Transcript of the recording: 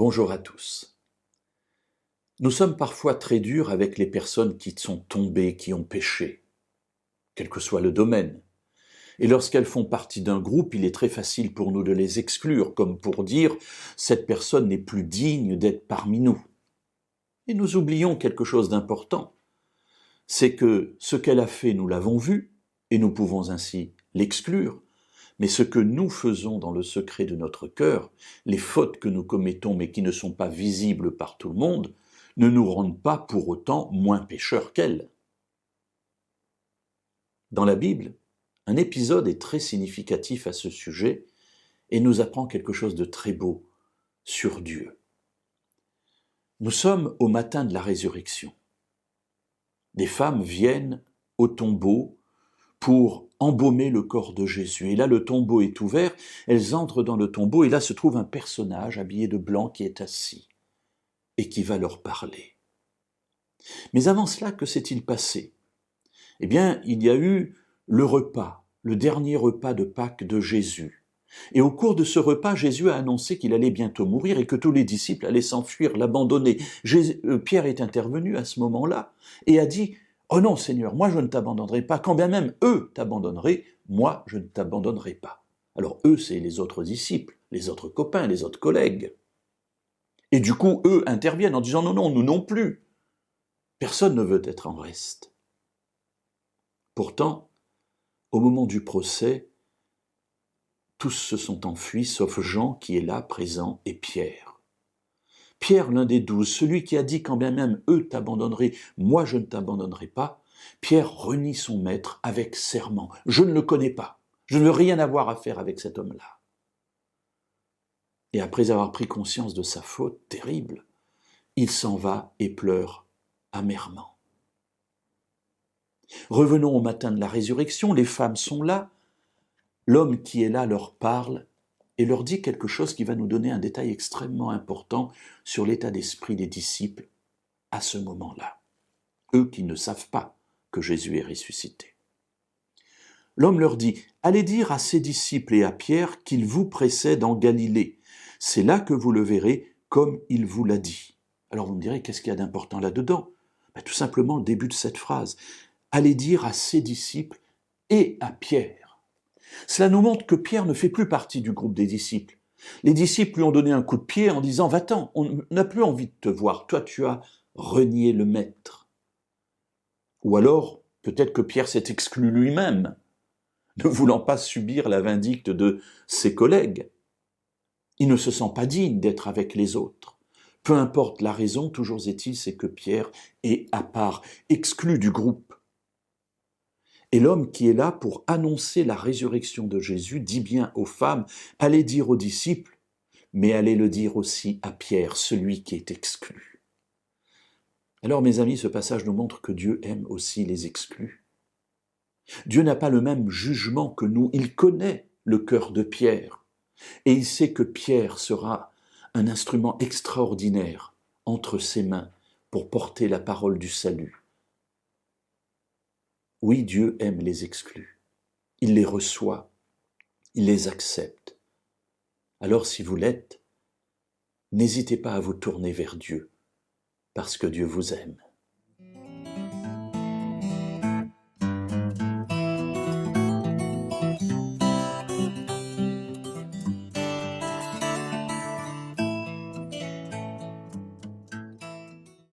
Bonjour à tous. Nous sommes parfois très durs avec les personnes qui sont tombées, qui ont péché, quel que soit le domaine. Et lorsqu'elles font partie d'un groupe, il est très facile pour nous de les exclure, comme pour dire « cette personne n'est plus digne d'être parmi nous ». Et nous oublions quelque chose d'important, c'est que ce qu'elle a fait, nous l'avons vu, et nous pouvons ainsi l'exclure, mais ce que nous faisons dans le secret de notre cœur, les fautes que nous commettons mais qui ne sont pas visibles par tout le monde, ne nous rendent pas pour autant moins pécheurs qu'elle. Dans la Bible, un épisode est très significatif à ce sujet et nous apprend quelque chose de très beau sur Dieu. Nous sommes au matin de la résurrection. Des femmes viennent au tombeau pour embaumer le corps de Jésus. Et là, le tombeau est ouvert, elles entrent dans le tombeau et là se trouve un personnage habillé de blanc qui est assis et qui va leur parler. Mais avant cela, que s'est-il passé? Eh bien, il y a eu le repas, le dernier repas de Pâques de Jésus. Et au cours de ce repas, Jésus a annoncé qu'il allait bientôt mourir et que tous les disciples allaient s'enfuir, l'abandonner. Pierre est intervenu à ce moment-là et a dit « Oh non, Seigneur, moi je ne t'abandonnerai pas, quand bien même eux t'abandonneraient, moi je ne t'abandonnerai pas. » Alors eux, c'est les autres disciples, les autres copains, les autres collègues. Et du coup, eux interviennent en disant « Non, non, nous non plus. » Personne ne veut être en reste. Pourtant, au moment du procès, tous se sont enfuis, sauf Jean qui est là, présent, et Pierre. Pierre, l'un des 12, celui qui a dit quand bien même eux t'abandonneraient, moi je ne t'abandonnerai pas, Pierre renie son maître avec serment. Je ne le connais pas, je ne veux rien avoir à faire avec cet homme-là. Et après avoir pris conscience de sa faute terrible, il s'en va et pleure amèrement. Revenons au matin de la résurrection, les femmes sont là, l'homme qui est là leur parle et leur dit quelque chose qui va nous donner un détail extrêmement important sur l'état d'esprit des disciples à ce moment-là, eux qui ne savent pas que Jésus est ressuscité. L'homme leur dit « Allez dire à ses disciples et à Pierre qu'il vous précède en Galilée. C'est là que vous le verrez comme il vous l'a dit. » Alors vous me direz, qu'est-ce qu'il y a d'important là-dedans? Tout simplement le début de cette phrase. « Allez dire à ses disciples et à Pierre. » Cela nous montre que Pierre ne fait plus partie du groupe des disciples. Les disciples lui ont donné un coup de pied en disant « Va-t'en, on n'a plus envie de te voir, toi tu as renié le maître. » Ou alors, peut-être que Pierre s'est exclu lui-même, ne voulant pas subir la vindicte de ses collègues. Il ne se sent pas digne d'être avec les autres. Peu importe la raison, toujours est-il, c'est que Pierre est à part, exclu du groupe. Et l'homme qui est là pour annoncer la résurrection de Jésus dit bien aux femmes, allez dire aux disciples, mais allez le dire aussi à Pierre, celui qui est exclu. Alors mes amis, ce passage nous montre que Dieu aime aussi les exclus. Dieu n'a pas le même jugement que nous, il connaît le cœur de Pierre, et il sait que Pierre sera un instrument extraordinaire entre ses mains pour porter la parole du salut. Oui, Dieu aime les exclus. Il les reçoit, il les accepte. Alors si vous l'êtes, n'hésitez pas à vous tourner vers Dieu, parce que Dieu vous aime.